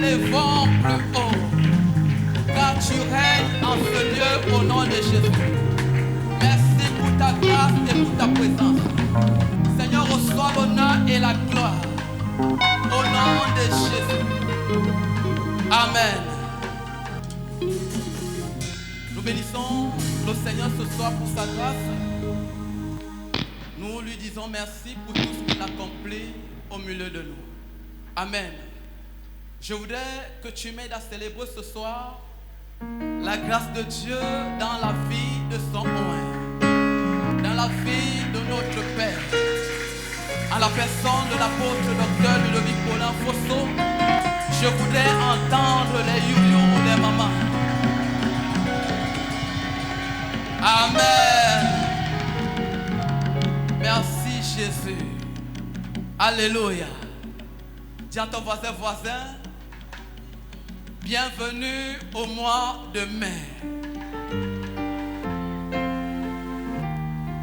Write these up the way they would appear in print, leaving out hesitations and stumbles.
t'élevons plus haut, car tu règnes en ce lieu au nom de Jésus. Merci pour ta grâce et pour ta présence. Seigneur, reçois l'honneur et la gloire au nom de Jésus. Amen. Nous bénissons le Seigneur ce soir pour sa grâce. Nous lui disons merci pour tout ce qu'il accomplit au milieu de nous. Amen. Je voudrais que tu m'aides à célébrer ce soir la grâce de Dieu dans la vie de son oint, dans la vie de notre Père, en la personne de l'apôtre docteur Ludovic Paulin Fosso. Je voudrais entendre les you-you des mamans. Amen. Merci Jésus. Alléluia. Dis à ton voisin, bienvenue au mois de mai.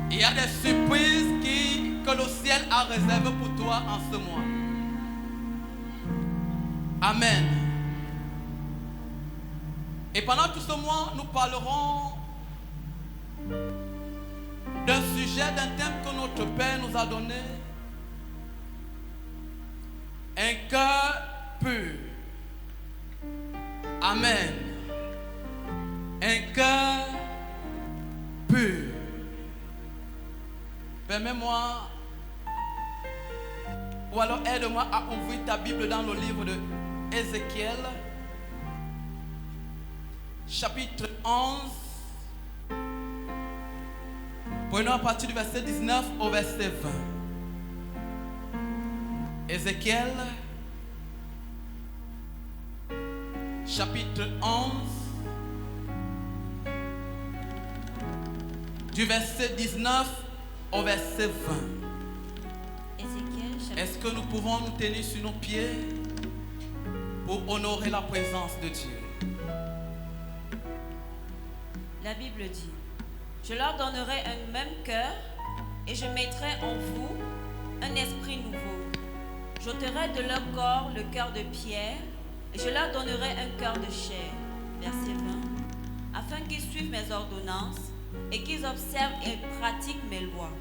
Il y a des surprises que le ciel a réservées pour toi en ce mois. Amen. Et pendant tout ce mois, nous parlerons d'un sujet, d'un thème que notre Père nous a donné. Un cœur pur. Amen. Un cœur pur. Permets-moi, ou alors aide-moi à ouvrir ta Bible dans le livre de Ézéchiel, chapitre 11. Prenons à partir du verset 19 au verset 20. Ézéchiel, chapitre 11, du verset 19 au verset 20. Est-ce que nous pouvons nous tenir sur nos pieds pour honorer la présence de Dieu? La Bible dit: je leur donnerai un même cœur et je mettrai en vous un esprit nouveau. J'ôterai de leur corps le cœur de pierre et je leur donnerai un cœur de chair. Verset 20. Afin qu'ils suivent mes ordonnances et qu'ils observent et pratiquent mes lois.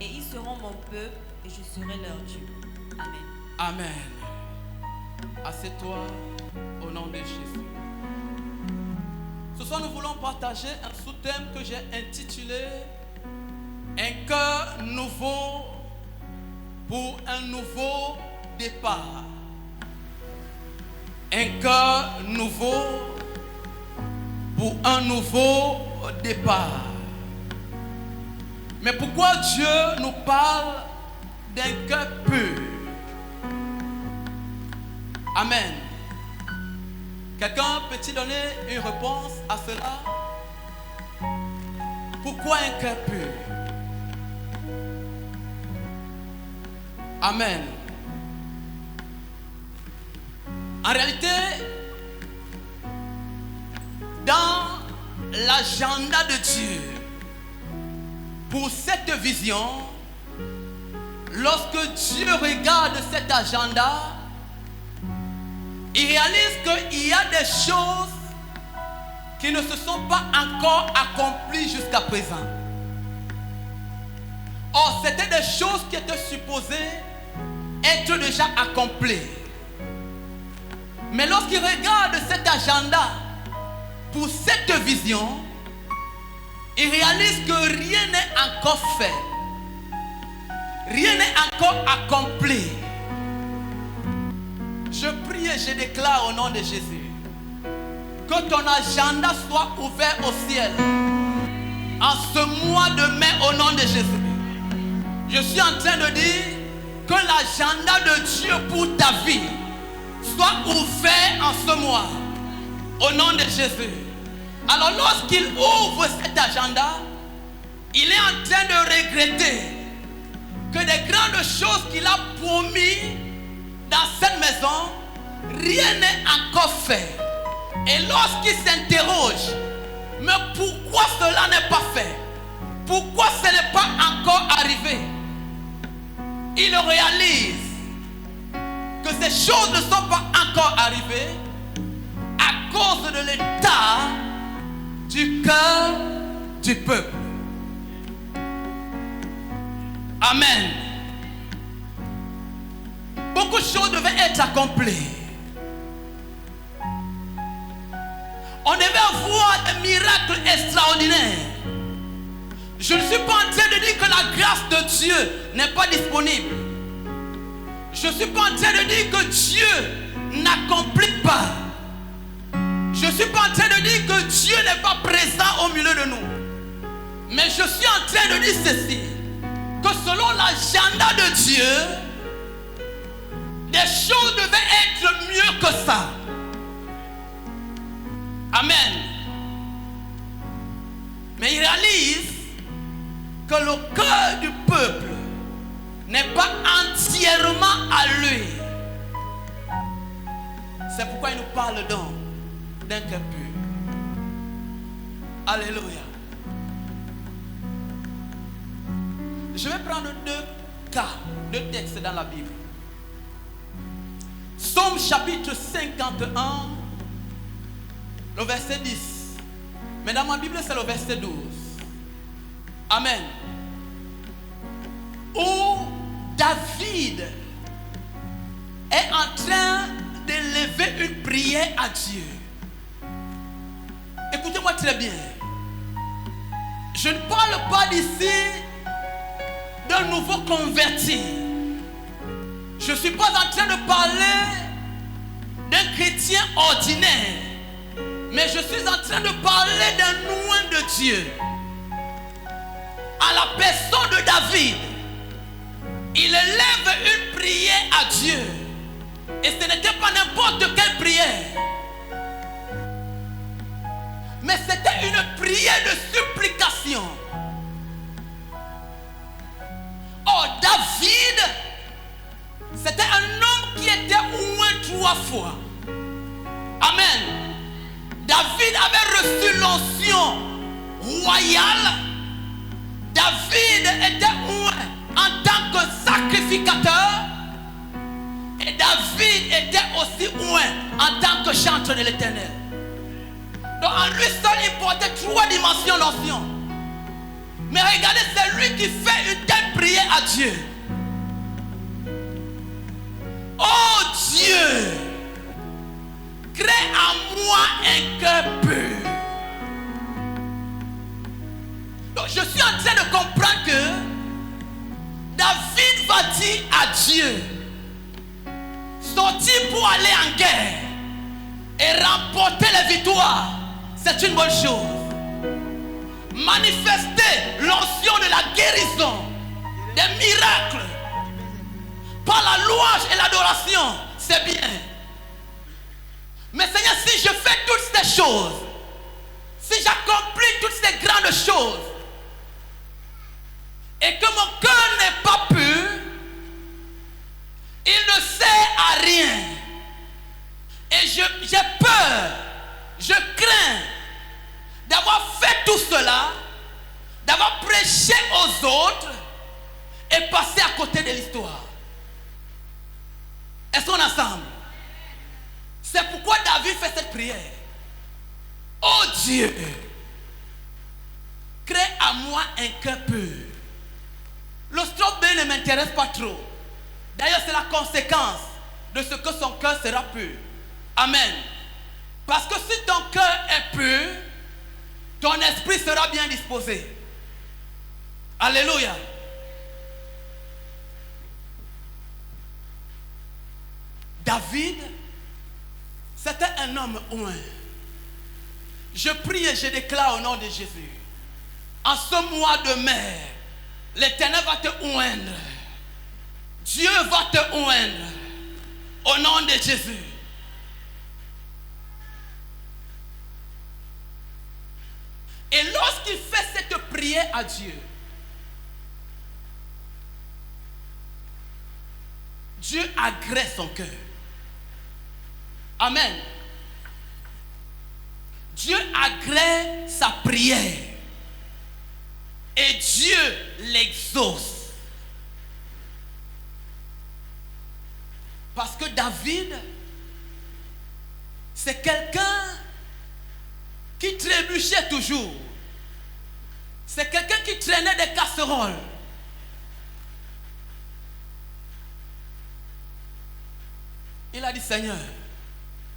Et ils seront mon peuple et je serai leur Dieu. Amen. Amen. Assieds-toi au nom de Jésus. Ce soir, nous voulons partager un sous-thème que j'ai intitulé Un cœur nouveau pour un nouveau départ. Un cœur nouveau pour un nouveau départ. Mais pourquoi Dieu nous parle d'un cœur pur? Amen. Quelqu'un peut-il donner une réponse à cela? Pourquoi un cœur pur? Amen. En réalité, dans l'agenda de Dieu, pour cette vision, lorsque Dieu regarde cet agenda, il réalise qu'il y a des choses qui ne se sont pas encore accomplies jusqu'à présent. Or, c'était des choses qui étaient supposées être déjà accomplies. Mais lorsqu'il regarde cet agenda pour cette vision, il réalise que rien n'est encore fait. Rien n'est encore accompli. Je prie et je déclare au nom de Jésus que ton agenda soit ouvert au ciel en ce mois de mai au nom de Jésus. Je suis en train de dire que l'agenda de Dieu pour ta vie soit ouvert en ce mois au nom de Jésus. Alors lorsqu'il ouvre cet agenda, il est en train de regretter que des grandes choses qu'il a promis dans cette maison, rien n'est encore fait. Et lorsqu'il s'interroge, mais pourquoi cela n'est pas fait? Pourquoi ce n'est pas encore arrivé? Il réalise que ces choses ne sont pas encore encore arrivé à cause de l'état du cœur du peuple. Amen. Beaucoup de choses devaient être accomplies. On devait avoir un miracle extraordinaire. Je ne suis pas en train de dire que la grâce de Dieu n'est pas disponible. Je ne suis pas en train de dire que Dieu n'accomplit pas. Je ne suis pas en train de dire que Dieu n'est pas présent au milieu de nous. Mais je suis en train de dire ceci, que selon l'agenda de Dieu, des choses devaient être mieux que ça. Amen. Mais il réalise que le cœur du peuple n'est pas entièrement à lui. C'est pourquoi il nous parle donc d'un cœur pur. Alléluia. Je vais prendre deux textes dans la Bible. Psaume chapitre 51, le verset 10. Mais dans ma Bible, c'est le verset 12. Amen. Où David est en train d'élever une prière à Dieu. Écoutez-moi très bien. Je ne parle pas d'ici d'un nouveau converti. Je ne suis pas en train de parler d'un chrétien ordinaire. Mais je suis en train de parler d'un loin de Dieu. À la personne de David, il élève une prière à Dieu. Et ce n'était pas n'importe quelle prière. Mais c'était une prière de supplication. Oh, David, c'était un homme qui était oint 3 fois. Amen. David avait reçu l'onction royale. David était oint en tant que sacrificateur. Et David était aussi oint en tant que chanteur de l'Éternel. Donc en lui seul, il portait 3 dimensions d'onction. Mais regardez, c'est lui qui fait une telle prière à Dieu. Oh Dieu, crée en moi un cœur pur. Donc je suis en train de comprendre que David va dire à Dieu, sortir pour aller en guerre et remporter les victoires, c'est une bonne chose. Manifester l'onction de la guérison, des miracles, par la louange et l'adoration, c'est bien. Mais Seigneur, si je fais toutes ces choses, si j'accomplis toutes ces grandes choses, et que mon cœur n'est pas pur, il ne sert à rien. Et j'ai peur, je crains d'avoir fait tout cela, d'avoir prêché aux autres et passer à côté de l'histoire. Est-ce qu'on est ensemble? C'est pourquoi David fait cette prière. Oh Dieu, crée à moi un cœur pur. Le strophe ne m'intéresse pas trop. D'ailleurs, c'est la conséquence de ce que son cœur sera pur. Amen. Parce que si ton cœur est pur, ton esprit sera bien disposé. Alléluia. David, c'était un homme oint. Je prie et je déclare au nom de Jésus. En ce mois de mai, l'Éternel va te oindre. Dieu va te oindre. Au nom de Jésus. Et lorsqu'il fait cette prière à Dieu, Dieu agrée son cœur. Amen. Dieu agrée sa prière. Et Dieu l'exauce. Parce que David c'est quelqu'un qui trébuchait toujours. C'est quelqu'un qui traînait des casseroles. Il a dit, Seigneur,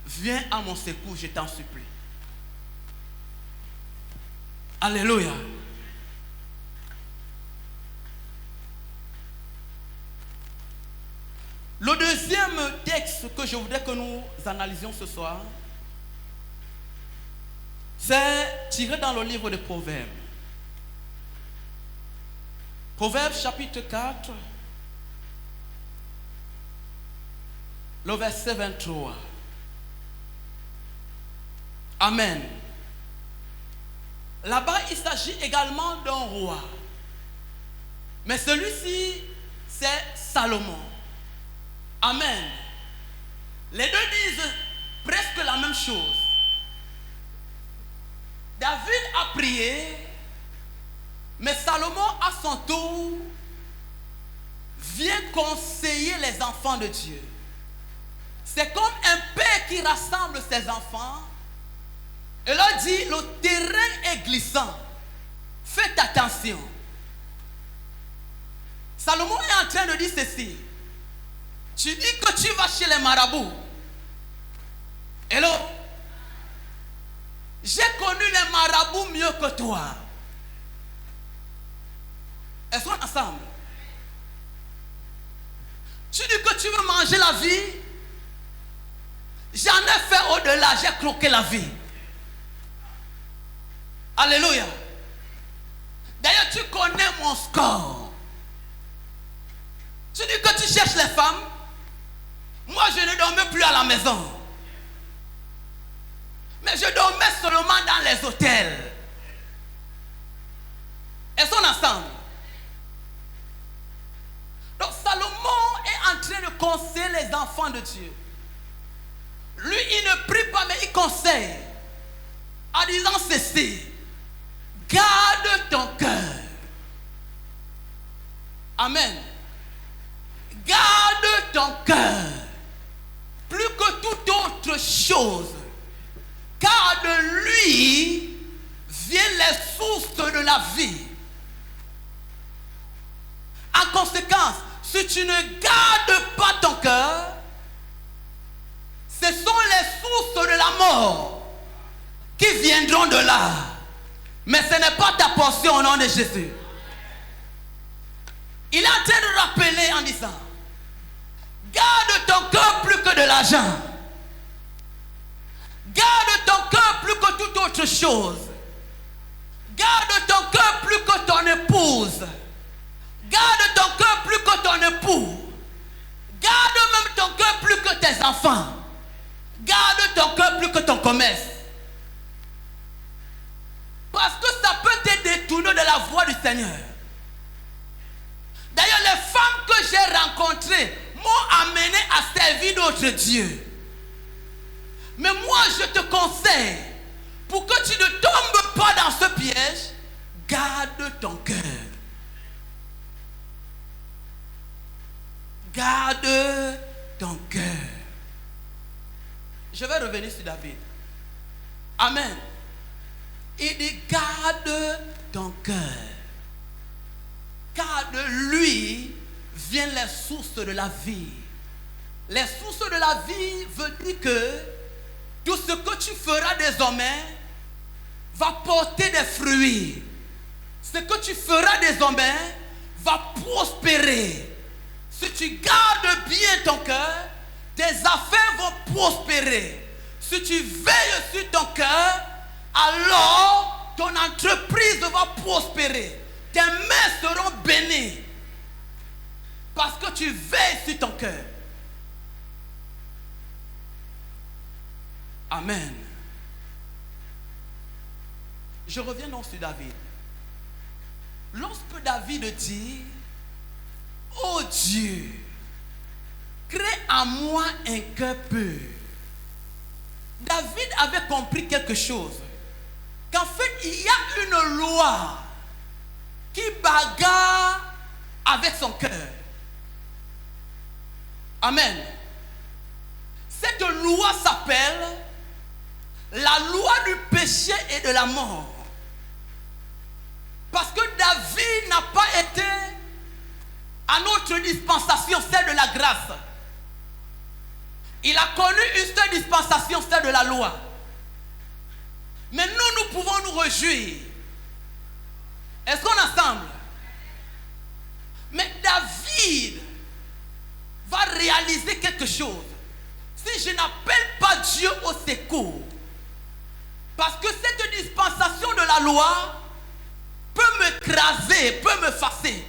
viens à mon secours, je t'en supplie. Alléluia. Le deuxième texte que je voudrais que nous analysions ce soir, c'est tiré dans le livre de Proverbes. Proverbes chapitre 4, le verset 23. Amen. Là-bas, il s'agit également d'un roi. Mais celui-ci, c'est Salomon. Amen. Les deux disent presque la même chose. David a prié, mais Salomon, à son tour, vient conseiller les enfants de Dieu. C'est comme un père qui rassemble ses enfants et leur dit, le terrain est glissant. Faites attention. Salomon est en train de dire ceci. Tu dis que tu vas chez les marabouts. Hello? J'ai connu les marabouts mieux que toi. Est-ce qu'on est ensemble? Tu dis que tu veux manger la vie. J'en ai fait au-delà, j'ai croqué la vie. Alléluia. D'ailleurs, tu connais mon score. Tu dis que tu cherches les femmes. Moi, je ne dormais plus à la maison. Mais je dormais seulement dans les hôtels. Elles sont ensemble. Donc, Salomon est en train de conseiller les enfants de Dieu. Lui, il ne prie pas, mais il conseille. En disant ceci. Garde ton cœur. Amen. Garde ton cœur. Plus que toute autre chose. Car de lui viennent les sources de la vie. En conséquence, si tu ne gardes pas ton cœur, ce sont les sources de la mort qui viendront de là. Mais ce n'est pas ta portion au nom de Jésus. Il est en train de rappeler en disant, garde ton cœur plus que de l'argent. Garde ton cœur plus que toute autre chose. Garde ton cœur plus que ton épouse. Garde ton cœur plus que ton époux. Garde même ton cœur plus que tes enfants. Garde ton cœur plus que ton commerce. Parce que ça peut te détourner de la voie du Seigneur. D'ailleurs, les femmes que j'ai rencontrées m'ont amené à servir d'autres dieux. Mais moi, je te conseille, pour que tu ne tombes pas dans ce piège, garde ton cœur. Garde ton cœur. Je vais revenir sur David. Amen. Il dit, garde ton cœur. Car de lui viennent les sources de la vie. Les sources de la vie veut dire que tout ce que tu feras désormais va porter des fruits. Ce que tu feras désormais va prospérer. Si tu gardes bien ton cœur, tes affaires vont prospérer. Si tu veilles sur ton cœur, alors ton entreprise va prospérer. Tes mains seront bénies. Parce que tu veilles sur ton cœur. Amen. Je reviens donc sur David. Lorsque David dit, oh Dieu, crée en moi un cœur pur. David avait compris quelque chose. Qu'en fait, il y a une loi qui bagarre avec son cœur. Amen. Cette loi s'appelle la loi du péché et de la mort. Parce que David n'a pas été à notre dispensation, celle de la grâce. Il a connu une seule dispensation, celle de la loi. Mais nous pouvons nous réjouir. Est-ce qu'on est ensemble? Mais David va réaliser quelque chose. Si je n'appelle pas Dieu au secours, parce que cette dispensation de la loi peut m'écraser, peut me fasser,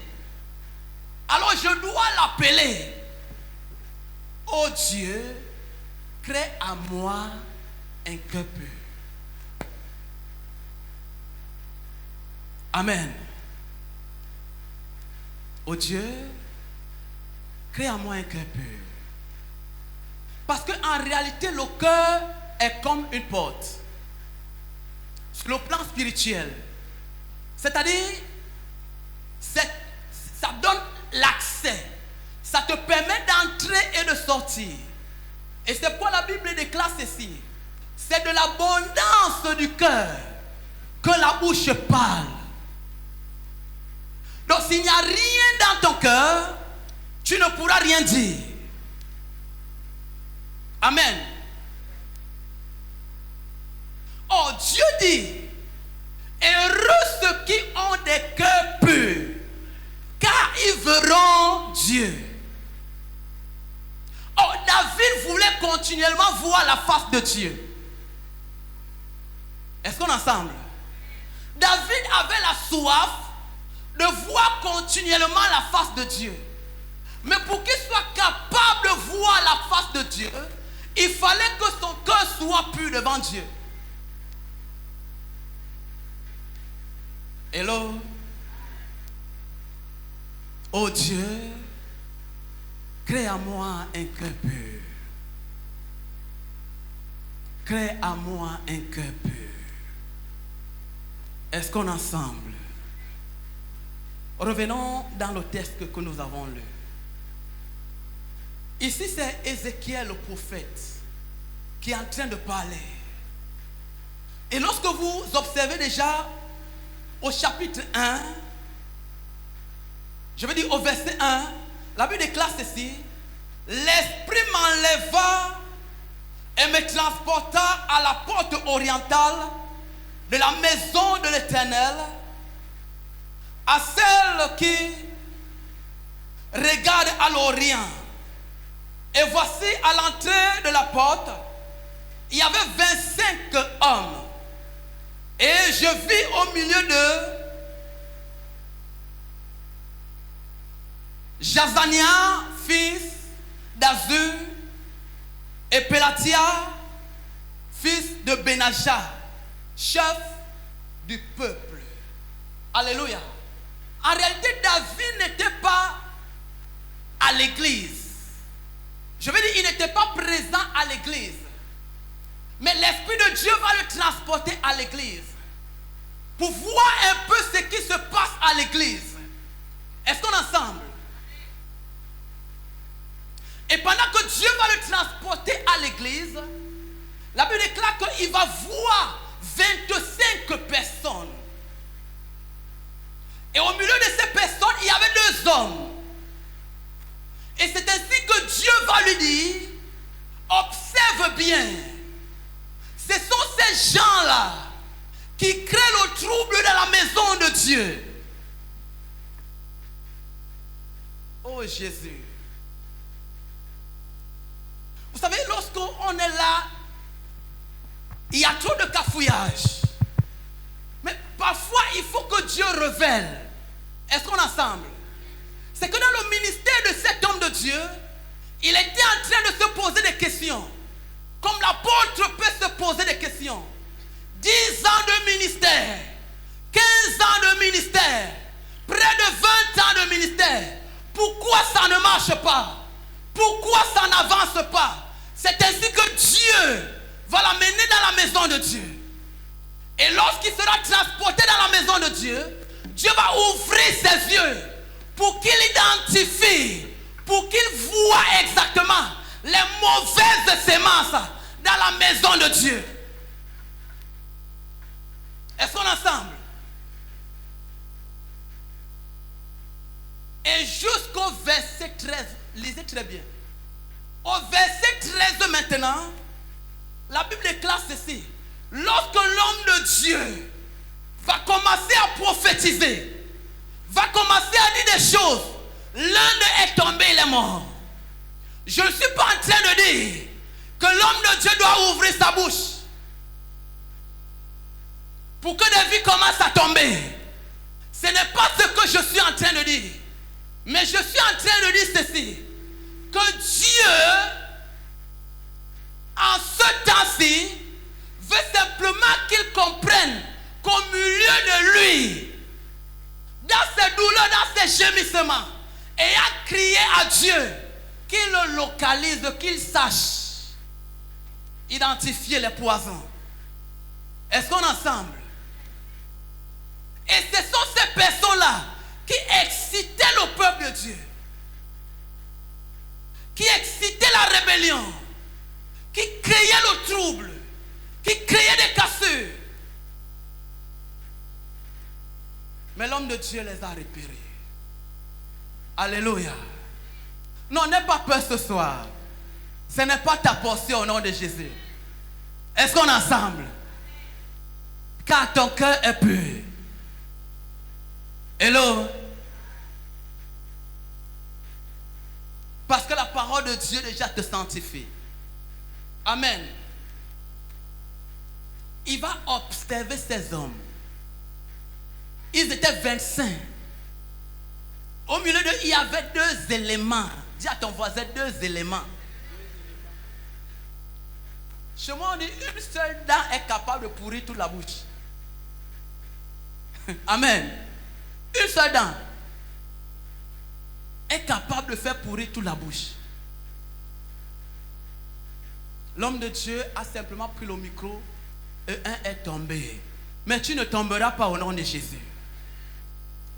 alors je dois l'appeler. Oh Dieu, crée à moi un cœur pur. Amen. Oh Dieu, crée à moi un cœur pur. Parce qu'en réalité, le cœur est comme une porte. Sur le plan spirituel. C'est-à-dire, ça donne l'accès. Ça te permet d'entrer et de sortir. Et c'est pourquoi la Bible déclare ceci. C'est de l'abondance du cœur que la bouche parle. Donc s'il n'y a rien dans ton cœur, tu ne pourras rien dire. Amen. Oh, Dieu dit, heureux ceux qui ont des cœurs purs, car ils verront Dieu. Oh, David voulait continuellement voir la face de Dieu. Est-ce qu'on est ensemble? David avait la soif de voir continuellement la face de Dieu. Mais pour qu'il soit capable de voir la face de Dieu, il fallait que son cœur soit pur devant Dieu. Hello? Oh Dieu, crée à moi un cœur pur. Crée à moi un cœur pur. Est-ce qu'on est ensemble? Revenons dans le texte que nous avons lu. Ici, c'est Ézéchiel le prophète qui est en train de parler. Et lorsque vous observez déjà au chapitre 1, je veux dire au verset 1, la Bible déclare ceci: l'Esprit m'enleva et me transporta à la porte orientale de la maison de l'Éternel, à celle qui regarde à l'Orient. Et voici, à l'entrée de la porte, il y avait 25 hommes. Et je vis au milieu de Jazania, fils d'Azur, et Pélatia, fils de Benaja, chef du peuple. Alléluia. En réalité, David n'était pas à l'église. Je veux dire, il n'était pas présent à l'église. Mais l'Esprit de Dieu va le transporter à l'église pour voir un peu ce qui se passe à l'église. Est-ce qu'on est ensemble? Et pendant que Dieu va le transporter à l'église, la Bible déclare qu'il va voir 25 personnes. Et au milieu de ces personnes, il y avait 2 hommes. Et c'est ainsi que Dieu va lui dire: observe bien. Ce sont ces gens-là qui créent le trouble dans la maison de Dieu. Oh Jésus. Vous savez, lorsqu'on est là, il y a trop de cafouillage. Mais parfois, il faut que Dieu révèle. Est-ce qu'on est ensemble? C'est que dans le ministère de cet homme de Dieu, il était en train de se poser des questions. Comme l'apôtre peut se poser des questions. 10 ans de ministère, 15 ans de ministère, près de 20 ans de ministère. Pourquoi ça ne marche pas? Pourquoi ça n'avance pas? C'est ainsi que Dieu va l'amener dans la maison de Dieu. Et lorsqu'il sera transporté dans la maison de Dieu, Dieu va ouvrir ses yeux pour qu'il identifie, pour qu'il voit exactement les mauvaises semences dans la maison de Dieu. Est-ce qu'on est ensemble? Et jusqu'au verset 13, lisez très bien. Au verset 13 maintenant, la Bible déclare ceci. Lorsque l'homme de Dieu va commencer à prophétiser, va commencer à dire des choses, l'un est tombé, il est mort. Je ne suis pas en train de dire que l'homme de Dieu doit ouvrir sa bouche pour que des vies commencent à tomber. Ce n'est pas ce que je suis en train de dire. Mais je suis en train de dire ceci. Que Dieu, en ce temps-ci, veut simplement qu'il comprenne qu'au milieu de lui, dans ses douleurs, dans ses gémissements, et à crier à Dieu, qu'il le localise, qu'il sache identifier les poisons. Est-ce qu'on est ensemble? Et ce sont ces personnes-là qui excitaient le peuple de Dieu, qui excitaient la rébellion, qui créaient le trouble, qui créaient des cassures. Mais l'homme de Dieu les a repérés. Alléluia. Non, n'aie pas peur ce soir. Ce n'est pas ta portion au nom de Jésus. Est-ce qu'on est ensemble? Car ton cœur est pur. Hello? Parce que la parole de Dieu déjà te sanctifie. Amen. Il va observer ces hommes. Ils étaient 25. Au milieu d'eux, il y avait 2 éléments. Dis à ton voisin 2 éléments. Chez moi, on dit une seule dent est capable de pourrir toute la bouche. Amen. Une seule dent est capable de faire pourrir toute la bouche. L'homme de Dieu a simplement pris le micro et un est tombé. Mais tu ne tomberas pas au nom de Jésus.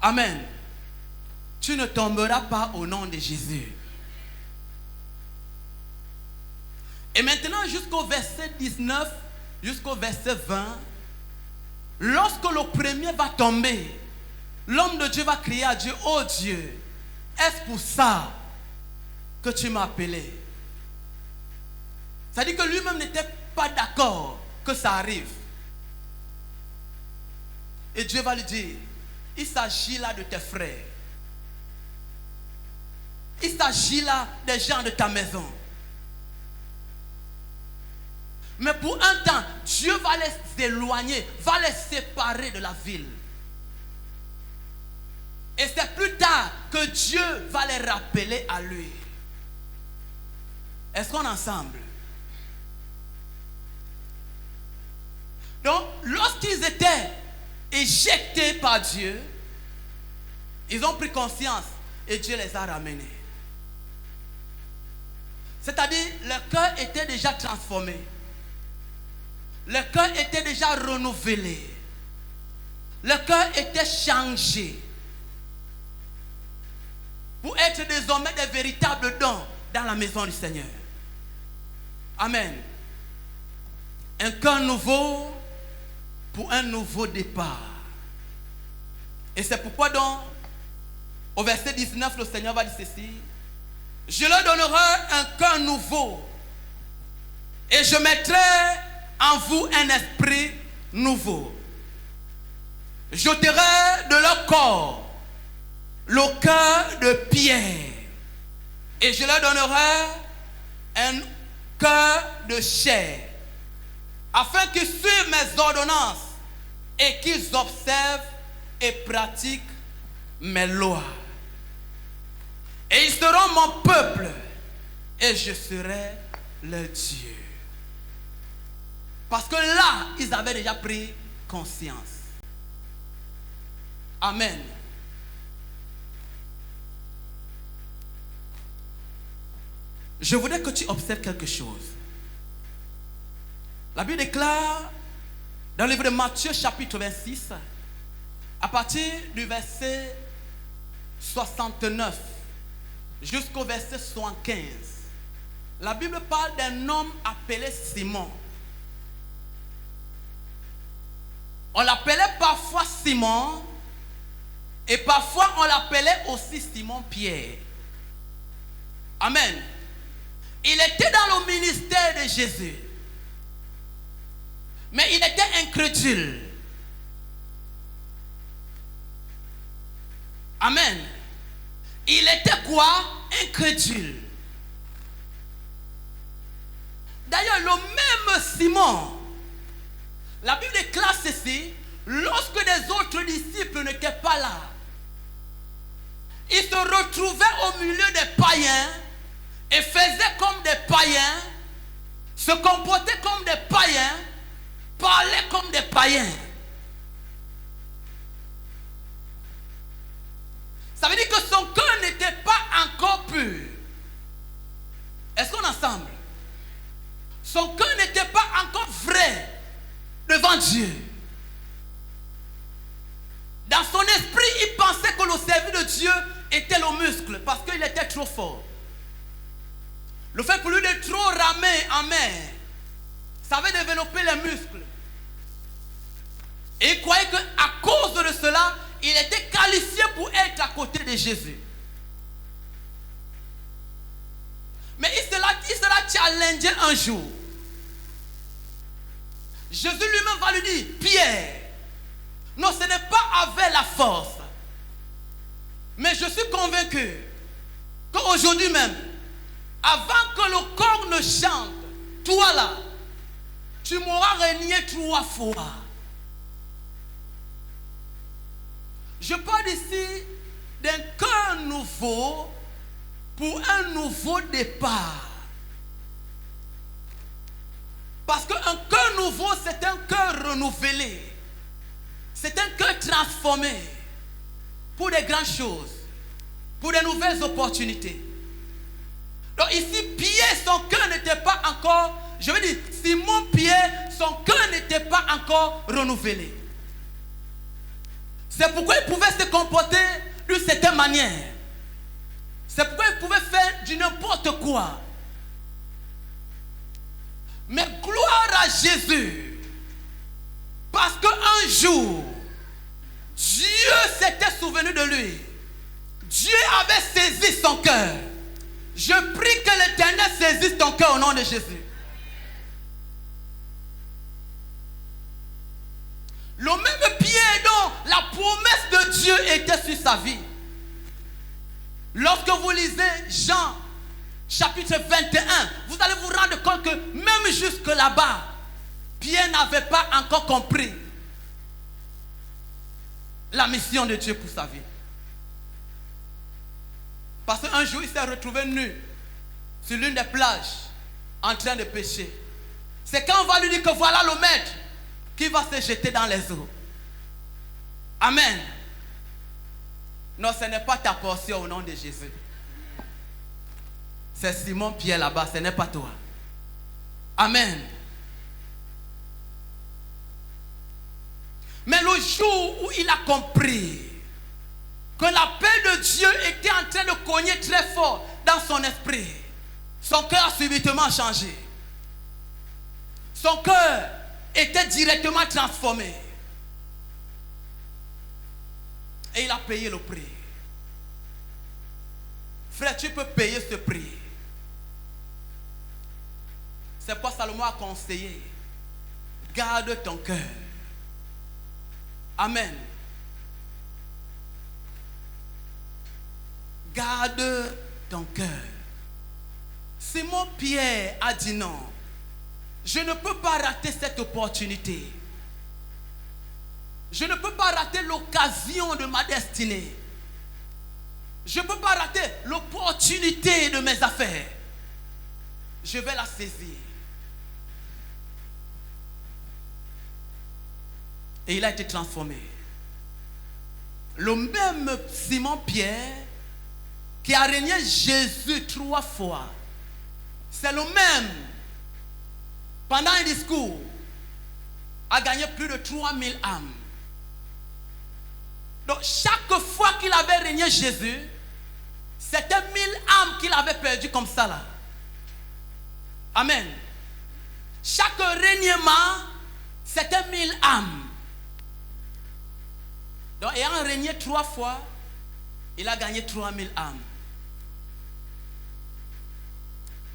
Amen. Tu ne tomberas pas au nom de Jésus. Et maintenant jusqu'au verset 19, jusqu'au verset 20, lorsque le premier va tomber, l'homme de Dieu va crier à Dieu, oh Dieu, est-ce pour ça que tu m'as appelé? C'est-à-dire que lui-même n'était pas d'accord que ça arrive. Et Dieu va lui dire, il s'agit là de tes frères. Il s'agit là des gens de ta maison. Mais pour un temps, Dieu va les éloigner, va les séparer de la ville. Et c'est plus tard que Dieu va les rappeler à lui. Est-ce qu'on est ensemble? Donc, lorsqu'ils étaient éjectés par Dieu, ils ont pris conscience et Dieu les a ramenés. C'est-à-dire, leur cœur était déjà transformé. Leur cœur était déjà renouvelé. Leur cœur était changé. Pour être désormais des véritables dons dans la maison du Seigneur. Amen. Un cœur nouveau pour un nouveau départ. Et c'est pourquoi donc, au verset 19, le Seigneur va dire ceci. Je leur donnerai un cœur nouveau. Et je mettrai en vous un esprit nouveau. J'ôterai de leur corps le cœur de pierre. Et je leur donnerai un cœur de chair. Afin qu'ils suivent mes ordonnances et qu'ils observent et pratiquent mes lois. Et ils seront mon peuple et je serai leur Dieu. Parce que là, ils avaient déjà pris conscience. Amen. Je voudrais que tu observes quelque chose. La Bible déclare dans le livre de Matthieu chapitre 26, à partir du verset 69 jusqu'au verset 75, la Bible parle d'un homme appelé Simon. On l'appelait parfois Simon et parfois on l'appelait aussi Simon-Pierre. Amen. Il était dans le ministère de Jésus. Mais il était incrédule. Amen. Il était quoi? Incrédule. D'ailleurs, le même Simon, la Bible déclare ceci, lorsque les autres disciples n'étaient pas là, il se retrouvait au milieu des païens et faisait comme des païens, se comportait comme des païens, parlait comme des païens. Ça veut dire que son cœur n'était pas encore pur. Est-ce qu'on est ensemble? Son cœur n'était pas encore vrai devant Dieu. Dans son esprit, il pensait que le service de Dieu était le muscle parce qu'il était trop fort. Le fait pour lui de trop ramer en mer, ça avait développé les muscles. Et il croyait qu'à cause de cela, il était qualifié pour être à côté de Jésus. Mais il sera challengé un jour. Jésus lui-même va lui dire, Pierre, non, ce n'est pas avec la force. Mais je suis convaincu qu'aujourd'hui même, avant que le corps ne chante, toi là, tu m'auras renié 3 fois. Je parle ici d'un cœur nouveau pour un nouveau départ. Parce qu'un cœur nouveau, c'est un cœur renouvelé. C'est un cœur transformé pour des grandes choses, pour de nouvelles opportunités. Donc ici, Pierre, son cœur n'était pas encore, je veux dire, Simon Pierre, son cœur n'était pas encore renouvelé. C'est pourquoi il pouvait se comporter d'une certaine manière. C'est pourquoi il pouvait faire du n'importe quoi. Mais gloire à Jésus. Parce qu'un jour, Dieu s'était souvenu de lui. Dieu avait saisi son cœur. Je prie que l'Éternel saisisse ton cœur au nom de Jésus. Le même Pierre dont la promesse de Dieu était sur sa vie. Lorsque vous lisez Jean chapitre 21, vous allez vous rendre compte que même jusque là-bas, Pierre n'avait pas encore compris la mission de Dieu pour sa vie. Parce qu'un jour, il s'est retrouvé nu sur l'une des plages en train de pêcher. C'est quand on va lui dire que voilà le maître qui va se jeter dans les eaux. Amen. Non, ce n'est pas ta portion au nom de Jésus. C'est Simon Pierre là-bas, ce n'est pas toi. Amen. Mais le jour où il a compris que l'appel de Dieu était en train de cogner très fort dans son esprit, son cœur a subitement changé. Son cœur était directement transformé. Et il a payé le prix. Frère, tu peux payer ce prix. C'est pourquoi Salomon a conseillé. Garde ton cœur. Amen. Garde ton cœur. Simon Pierre a dit non. Je ne peux pas rater cette opportunité. Je ne peux pas rater l'occasion de ma destinée. Je ne peux pas rater l'opportunité de mes affaires. Je vais la saisir. Et il a été transformé. Le même Simon Pierre qui a régné Jésus 3 fois, c'est le même, pendant un discours, a gagné plus de 3000 âmes. Donc chaque fois qu'il avait régné Jésus, c'était 1000 âmes qu'il avait perdues comme ça là. Amen. Chaque régnement, c'était 1000 âmes. Donc, ayant régné 3 fois, il a gagné 3000 âmes.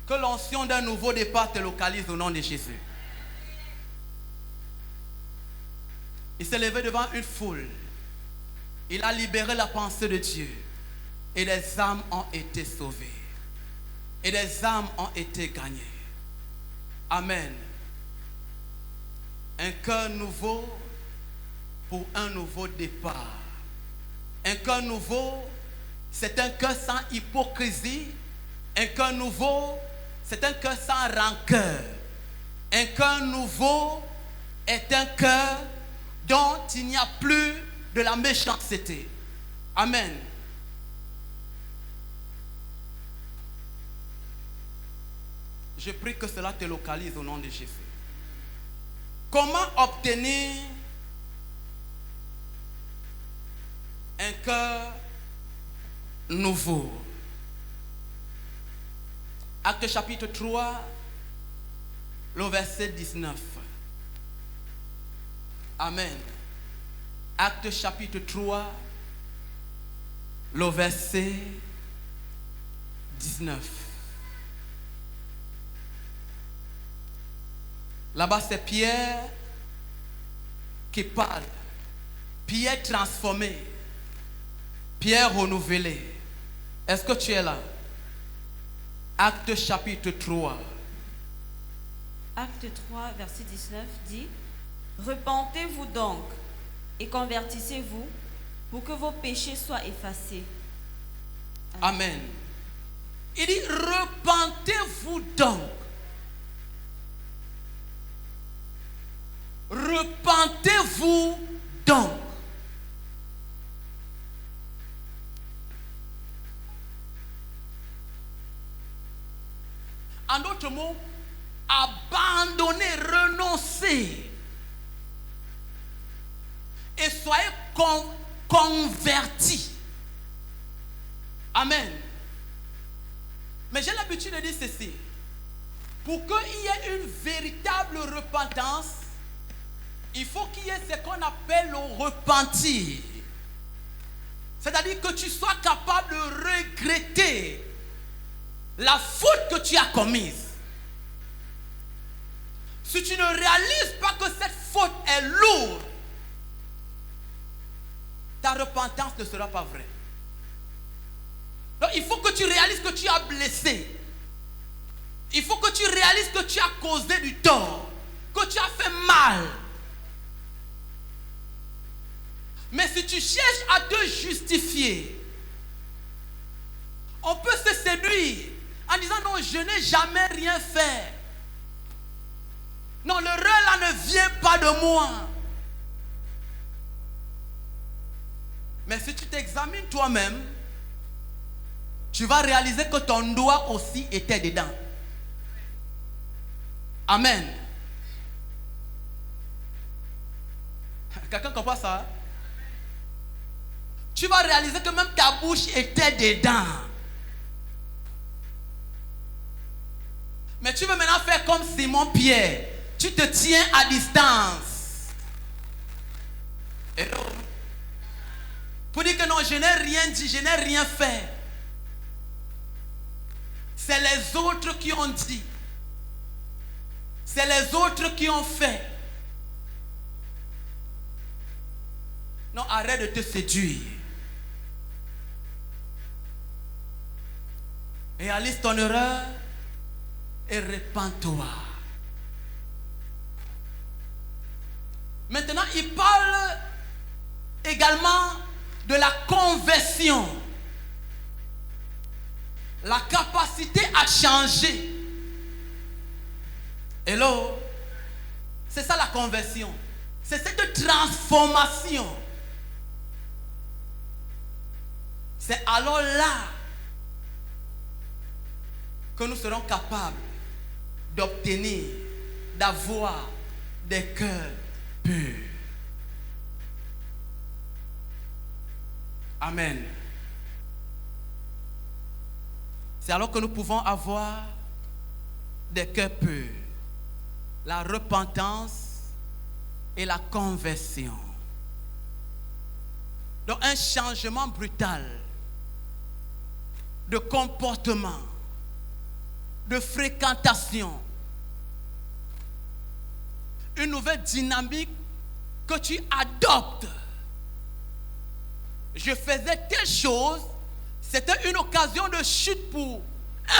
Que l'onction d'un nouveau départ te localise au nom de Jésus. Il s'est levé devant une foule. Il a libéré la pensée de Dieu. Et des âmes ont été sauvées. Et des âmes ont été gagnées. Amen. Un cœur nouveau pour un nouveau départ. Un cœur nouveau, c'est un cœur sans hypocrisie. Un cœur nouveau, c'est un cœur sans rancœur. Un cœur nouveau est un cœur dont il n'y a plus de la méchanceté. Amen. Je prie que cela te localise au nom de Jésus. Comment obtenir un cœur nouveau? Acte chapitre 3, le verset 19. Amen. Acte chapitre 3, le verset 19. Là-bas, c'est Pierre qui parle. Pierre transformé. Pierre renouvelé. Est-ce que tu es là? Acte chapitre 3. Acte 3, verset 19 dit: Repentez-vous donc et convertissez-vous pour que vos péchés soient effacés. Amen. Il dit: repentez-vous donc. Repentez-vous donc. En d'autres mots, abandonnez, renoncez et soyez convertis. Amen. Mais j'ai l'habitude de dire ceci: pour qu'il y ait une véritable repentance, il faut qu'il y ait ce qu'on appelle le repentir. C'est-à-dire que tu sois capable de regretter la faute que tu as commise. Si tu ne réalises pas que cette faute est lourde, ta repentance ne sera pas vraie. Donc il faut que tu réalises que tu as blessé. Il faut que tu réalises que tu as causé du tort, que tu as fait mal. Mais si tu cherches à te justifier, on peut se séduire en disant: non, je n'ai jamais rien fait. Non, l'erreur là ne vient pas de moi. Mais si tu t'examines toi-même, tu vas réaliser que ton doigt aussi était dedans. Amen. Quelqu'un comprend ça? Tu vas réaliser que même ta bouche était dedans. Mais tu veux maintenant faire comme Simon-Pierre. Tu te tiens à distance. Hello. Pour dire que non, je n'ai rien dit, je n'ai rien fait. C'est les autres qui ont dit. C'est les autres qui ont fait. Non, arrête de te séduire. Réalise ton erreur et repens-toi. Maintenant, il parle également de la conversion. La capacité à changer. Hello? C'est ça la conversion. C'est cette transformation. C'est alors là que nous serons capables d'obtenir, d'avoir des cœurs purs. Amen. C'est alors que nous pouvons avoir des cœurs purs. La repentance et la conversion. Donc un changement brutal de comportement, de fréquentation, une nouvelle dynamique que tu adoptes. Je faisais telle chose, c'était une occasion de chute pour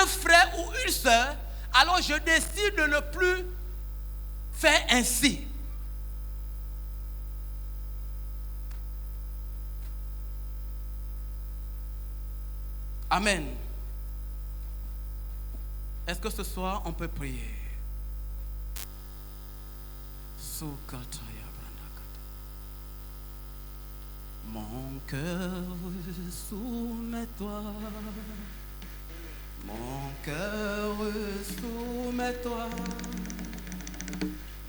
un frère ou une sœur, alors je décide de ne plus faire ainsi. Amen. Est-ce que ce soir on peut prier? Mon cœur, soumets-toi. Mon cœur, soumets-toi.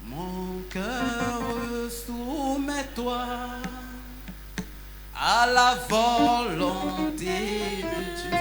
Mon cœur, soumets-toi à la volonté de Dieu.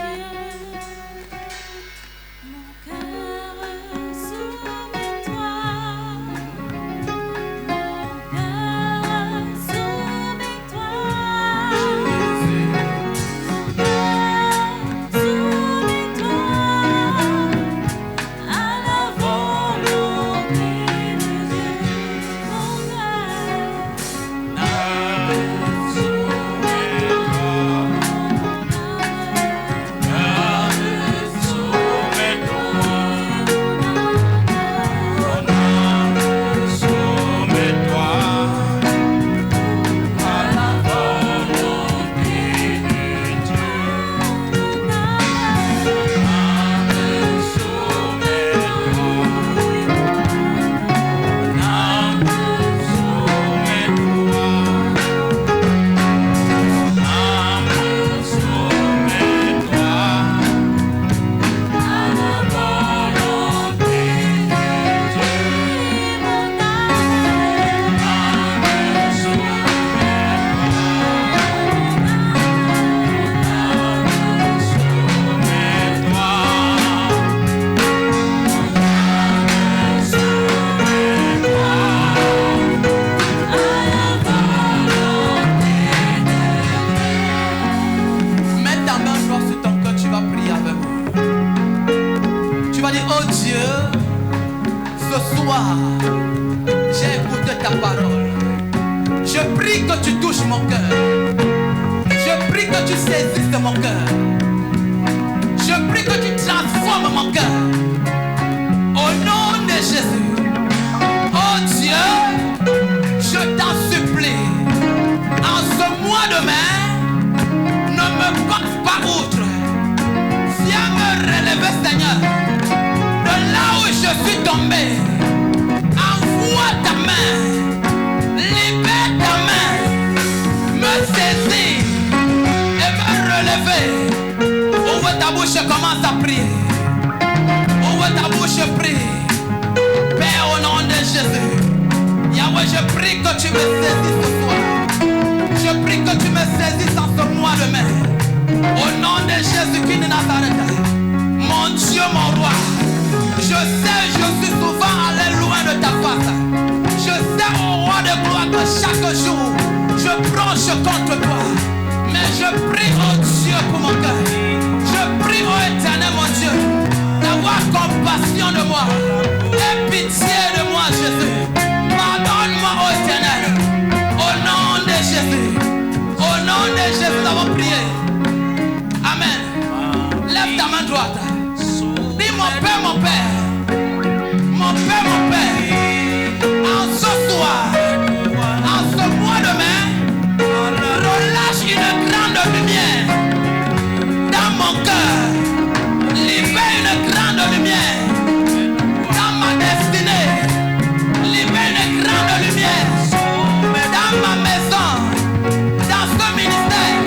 J'ai écouté ta parole. Je prie que tu touches mon cœur. Je prie que tu saisisses mon cœur. Je prie que tu transformes mon cœur. Au nom de Jésus. Oh Dieu, je t'en supplie. En ce mois de mai, ne me passe pas outre. Viens me relever, Seigneur. De là où je suis tombé. Envoie ta main, libère ta main, me saisis et me relever. Ouvre ta bouche et commence à prier. Ouvre ta bouche et prie. Père, au nom de Jésus. Yahweh, je prie que tu me saisisses ce soir. Je prie que tu me saisisses en ce mois de mai. Au nom de Jésus-Christ de Nazareth. Mon Dieu, mon roi. Je sais, je suis souvent allé loin de ta face. Je sais, ô roi de gloire, que chaque jour, je branche contre toi. Mais je prie, ô Dieu, pour mon cœur. Je prie, ô éternel, mon Dieu, d'avoir compassion de moi. Aie pitié de moi, Jésus. Pardonne-moi, ô éternel. Au nom de Jésus. Au nom de Jésus, nous avons prié. Amen. Lève ta main droite. Dis mon Père, mon Père. Mon Père, mon Père. En ce soir, en ce mois de mai, relâche une grande lumière dans mon cœur. Libère une grande lumière dans ma destinée. Libère une grande lumière dans ma maison, dans ce ministère.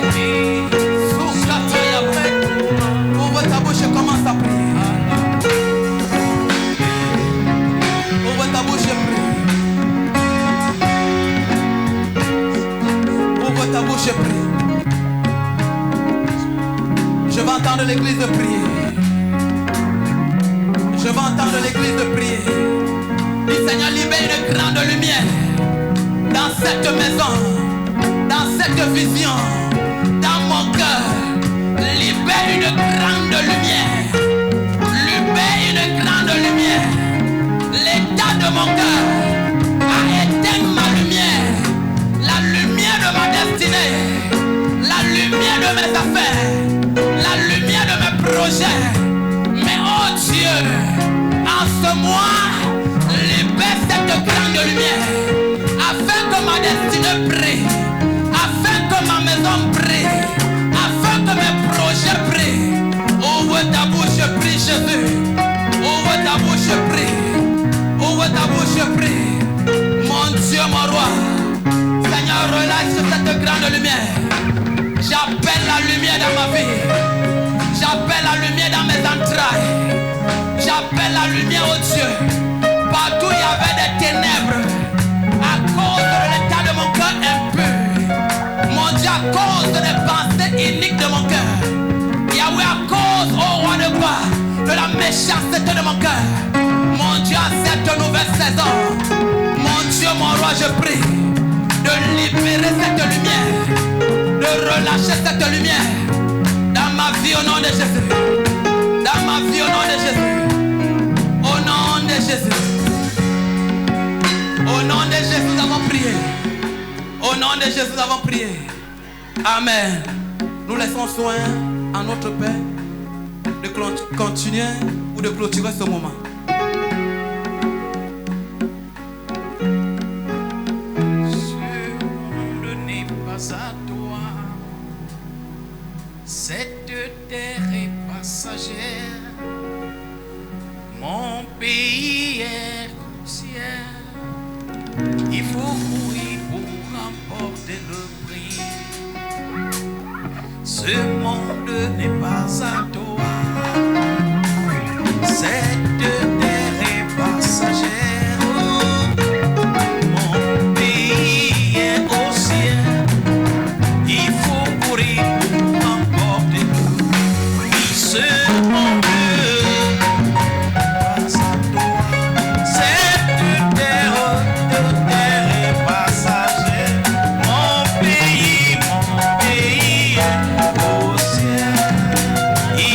Ouvre ta bouche et commence à prier. Ouvre ta bouche et prie. Ouvre ta bouche et prie. Je vais entendre l'église de prier. Je vais entendre l'église de prier. Dis Seigneur, libère une grande lumière dans cette maison. dans cette vision, dans mon cœur, libère une grande lumière. Libère une grande lumière. L'état de mon cœur a éteint ma lumière. La lumière de ma destinée. La lumière de mes affaires. La lumière de mes projets. Mais oh Dieu, en ce mois, libère cette grande lumière. Afin que ma destinée brille. Afin que ma maison brille. Afin que mes projets brillent. Ouvre ta bouche, prie Jésus. Ouvre ta bouche, prie. Ouvre ta bouche, prie. Mon Dieu, mon roi. Seigneur, relâche cette grande lumière. J'appelle la lumière dans ma vie. J'appelle la lumière dans mes entrailles. J'appelle la lumière au Dieu. Partout il y avait des ténèbres. À cause de l'état de mon cœur impur. Mon Dieu, à cause des pensées iniques de mon cœur. Yahweh, à cause, oh roi de gloire, de la méchanceté de mon cœur. Mon Dieu, à cette nouvelle saison. Mon Dieu, mon roi, je prie de libérer cette lumière. De relâcher cette lumière. Dans ma vie au nom de Jésus. Dans ma vie au nom de Jésus. Au nom de Jésus. Au nom de Jésus, nous avons prié. Au nom de Jésus, nous avons prié. Amen. Nous laissons soin à notre Père de continuer ou de clôturer ce moment. Ce monde n'est pas à toi. Cette terre est passagère. Mon pays est ciel. Il faut courir pour remporter le prix. Ce monde n'est pas à toi. Cette terre est passagère. Mon pays est au ciel. Il faut courir pour remporter le prix. Ce monde n'est pas à toi. Cette terre est passagère. Mon pays est au ciel. Il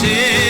Jésus.